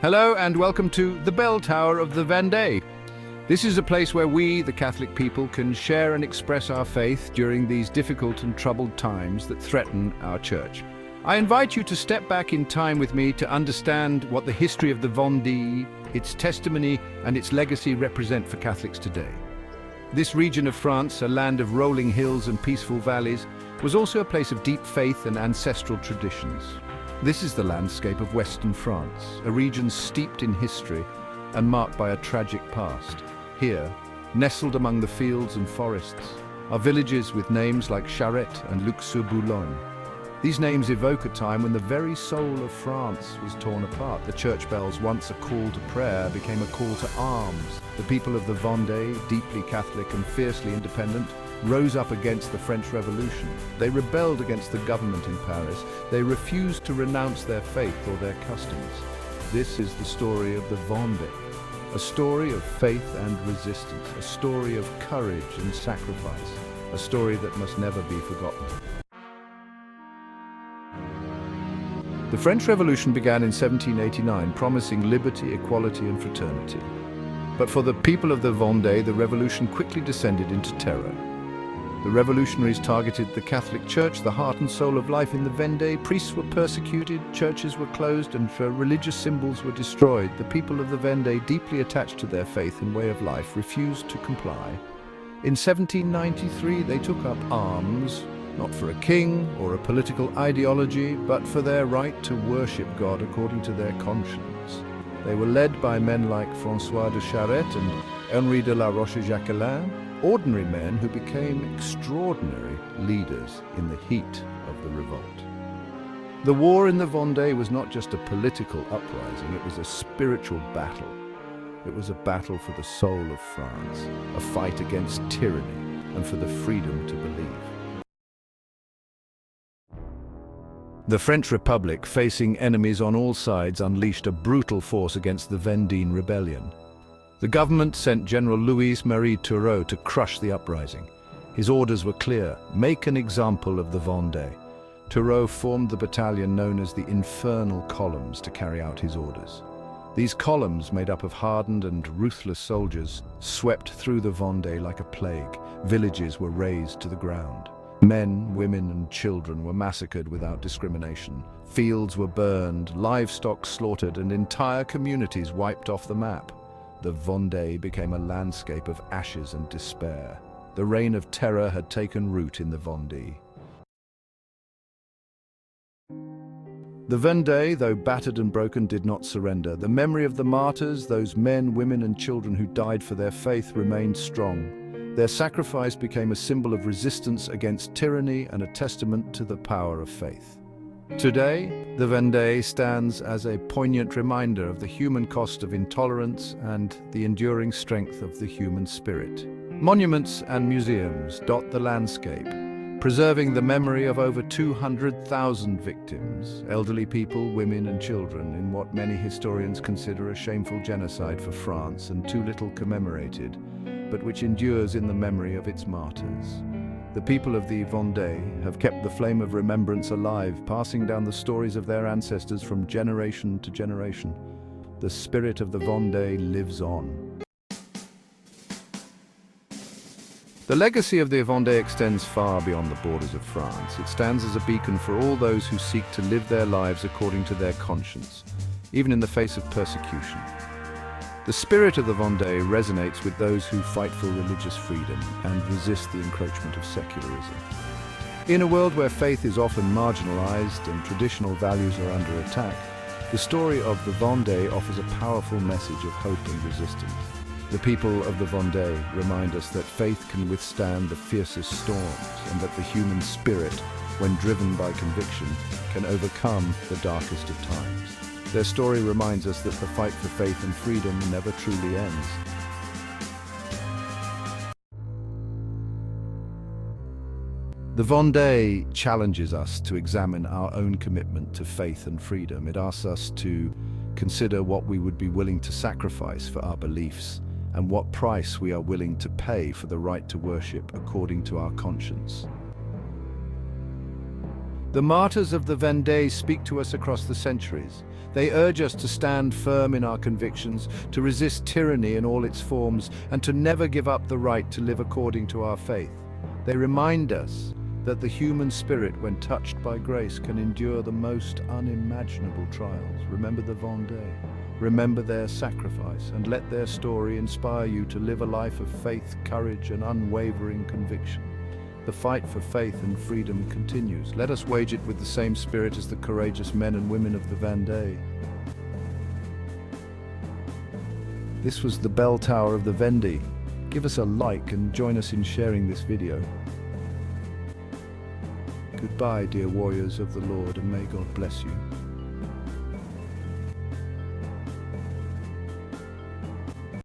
Hello and welcome to the Bell Tower of the Vendée. This is a place where we, the Catholic people, can share and express our faith during these difficult and troubled times that threaten our church. I invite you to step back in time with me to understand what the history of the Vendée, its testimony and its legacy represent for Catholics today. This region of France, a land of rolling hills and peaceful valleys, was also a place of deep faith and ancestral traditions. This is the landscape of Western France, a region steeped in history and marked by a tragic past. Here, nestled among the fields and forests, are villages with names like Charette and Luc-sur-Boulogne. These names evoke a time when the very soul of France was torn apart. The church bells, once a call to prayer, became a call to arms. The people of the Vendée, deeply Catholic and fiercely independent, rose up against the French Revolution. They rebelled against the government in Paris. They refused to renounce their faith or their customs. This is the story of the Vendée, a story of faith and resistance, a story of courage and sacrifice, a story that must never be forgotten. The French Revolution began in 1789, promising liberty, equality and fraternity. But for the people of the Vendée, the revolution quickly descended into terror. The revolutionaries targeted the Catholic Church, the heart and soul of life in the Vendée. Priests were persecuted, churches were closed, and religious symbols were destroyed. The people of the Vendée, deeply attached to their faith and way of life, refused to comply. In 1793, they took up arms, not for a king or a political ideology, but for their right to worship God according to their conscience. They were led by men like François de Charette and Henri de la Roche-Jacquelin, ordinary men who became extraordinary leaders in the heat of the revolt. The war in the Vendée was not just a political uprising, it was a spiritual battle. It was a battle for the soul of France, a fight against tyranny and for the freedom to believe. The French Republic, facing enemies on all sides, unleashed a brutal force against the Vendée rebellion. The government sent General Louis-Marie Turreau to crush the uprising. His orders were clear: make an example of the Vendée. Turreau formed the battalion known as the Infernal Columns to carry out his orders. These columns, made up of hardened and ruthless soldiers, swept through the Vendée like a plague. Villages were razed to the ground. Men, women and children were massacred without discrimination. Fields were burned, livestock slaughtered, and entire communities wiped off the map. The Vendée became a landscape of ashes and despair. The reign of terror had taken root in the Vendée. The Vendée, though battered and broken, did not surrender. The memory of the martyrs, those men, women and children who died for their faith, remained strong. Their sacrifice became a symbol of resistance against tyranny and a testament to the power of faith. Today, the Vendée stands as a poignant reminder of the human cost of intolerance and the enduring strength of the human spirit. Monuments and museums dot the landscape, preserving the memory of over 200,000 victims, elderly people, women and children, in what many historians consider a shameful genocide for France and too little commemorated, but which endures in the memory of its martyrs. The people of the Vendée have kept the flame of remembrance alive, passing down the stories of their ancestors from generation to generation. The spirit of the Vendée lives on. The legacy of the Vendée extends far beyond the borders of France. It stands as a beacon for all those who seek to live their lives according to their conscience, even in the face of persecution. The spirit of the Vendée resonates with those who fight for religious freedom and resist the encroachment of secularism. In a world where faith is often marginalized and traditional values are under attack, the story of the Vendée offers a powerful message of hope and resistance. The people of the Vendée remind us that faith can withstand the fiercest storms and that the human spirit, when driven by conviction, can overcome the darkest of times. Their story reminds us that the fight for faith and freedom never truly ends. The Vendée challenges us to examine our own commitment to faith and freedom. It asks us to consider what we would be willing to sacrifice for our beliefs and what price we are willing to pay for the right to worship according to our conscience. The martyrs of the Vendée speak to us across the centuries. They urge us to stand firm in our convictions, to resist tyranny in all its forms, and to never give up the right to live according to our faith. They remind us that the human spirit, when touched by grace, can endure the most unimaginable trials. Remember the Vendée. Remember their sacrifice, and let their story inspire you to live a life of faith, courage, and unwavering conviction. The fight for faith and freedom continues. Let us wage it with the same spirit as the courageous men and women of the Vendée. This was the bell tower of the Vendée. Give us a like and join us in sharing this video. Goodbye, dear warriors of the Lord, and may God bless you.